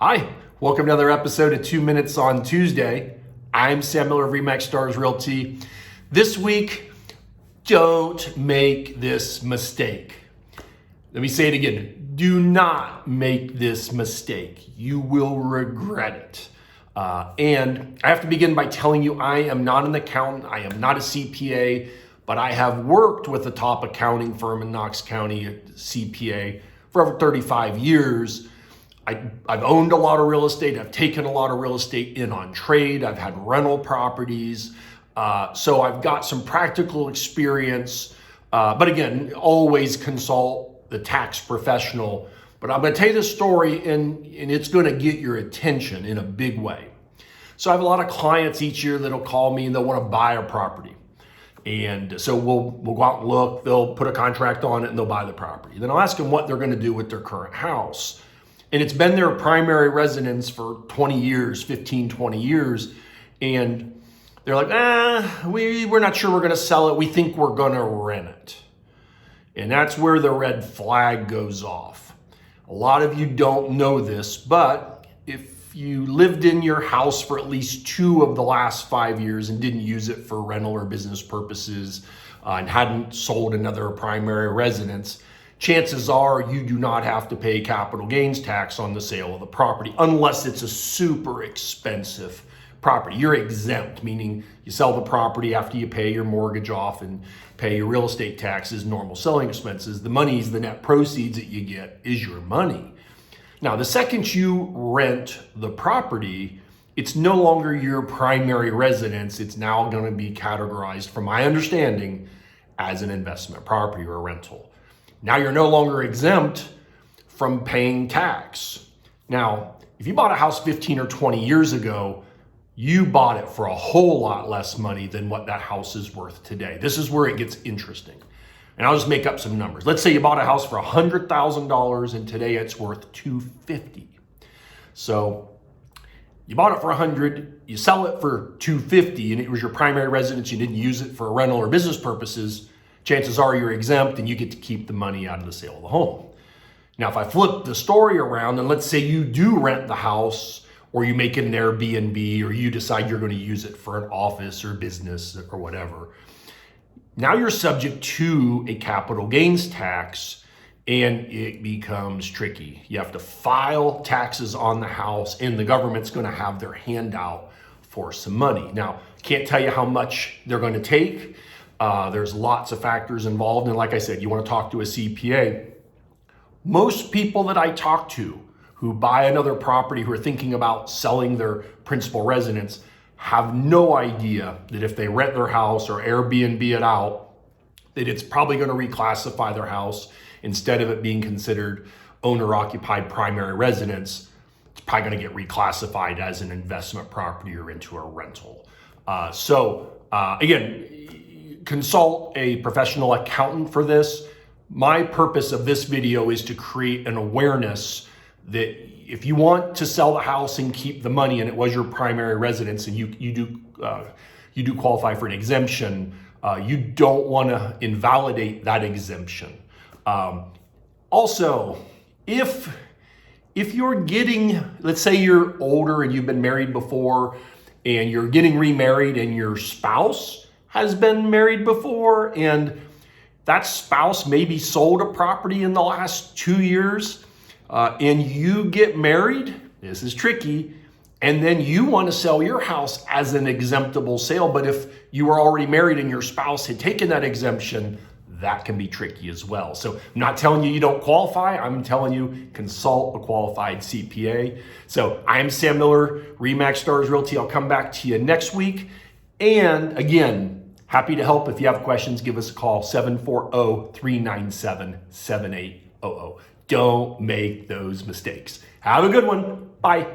Hi, welcome to another episode of 2 Minutes on Tuesday. I'm Sam Miller of RE/MAX Stars Realty. This week, don't make this mistake. Let me say it again. Do not make this mistake. You will regret it. And I have to begin by telling you I am not an accountant. I am not a CPA, but I have worked with a top accounting firm in Knox County, a CPA, for over 35 years. I've owned a lot of real estate. I've taken a lot of real estate in on trade. I've had rental properties. So I've got some practical experience. But again, always consult the tax professional. But I'm going to tell you this story and it's going to get your attention in a big way. So I have a lot of clients each year that'll call me and they'll want to buy a property. And so we'll go out and look. They'll put a contract on it and they'll buy the property. Then I'll ask them what they're going to do with their current house. And it's been their primary residence for 20 years, 15, 20 years. And they're like, we're not sure we're going to sell it. We think we're going to rent it. And that's where the red flag goes off. A lot of you don't know this, but if you lived in your house for at least 2 of the last 5 years and didn't use it for rental or business purposes and hadn't sold another primary residence, chances are you do not have to pay capital gains tax on the sale of the property unless it's a super expensive property. You're exempt, meaning you sell the property after you pay your mortgage off and pay your real estate taxes, normal selling expenses. The money's the net proceeds that you get is your money. Now, the second you rent the property, it's no longer your primary residence. It's now going to be categorized, from my understanding, as an investment property or a rental. Now you're no longer exempt from paying tax. Now, if you bought a house 15 or 20 years ago, you bought it for a whole lot less money than what that house is worth today. This is where it gets interesting. And I'll just make up some numbers. Let's say you bought a house for $100,000 and today it's worth $250,000. So you bought it for $100,000, you sell it for $250,000, and it was your primary residence. You didn't use it for rental or business purposes. Chances are you're exempt and you get to keep the money out of the sale of the home. Now, if I flip the story around and let's say you do rent the house or you make it an AirBNB or you decide you're going to use it for an office or business or whatever, now you're subject to a capital gains tax and it becomes tricky. You have to file taxes on the house and the government's going to have their hand out for some money. Now, can't tell you how much they're going to take. There's lots of factors involved. And like I said, you want to talk to a CPA. Most people that I talk to who buy another property, who are thinking about selling their principal residence, have no idea that if they rent their house or Airbnb it out, that it's probably going to reclassify their house. Instead of it being considered owner-occupied primary residence, it's probably going to get reclassified as an investment property or into a rental. Again, consult a professional accountant for this. My purpose of this video is to create an awareness that if you want to sell the house and keep the money and it was your primary residence and you do qualify for an exemption, you don't want to invalidate that exemption. Also, if you're getting, let's say you're older and you've been married before and you're getting remarried and your spouse has been married before and that spouse maybe sold a property in the last 2 years and you get married, this is tricky, and then you want to sell your house as an exemptable sale, but if you were already married and your spouse had taken that exemption, that can be tricky as well. So I'm not telling you don't qualify, I'm telling you consult a qualified CPA. So I'm Sam Miller, RE/MAX Stars Realty. I'll come back to you next week. And again, happy to help. If you have questions, give us a call, 740-397-7800. Don't make those mistakes. Have a good one. Bye.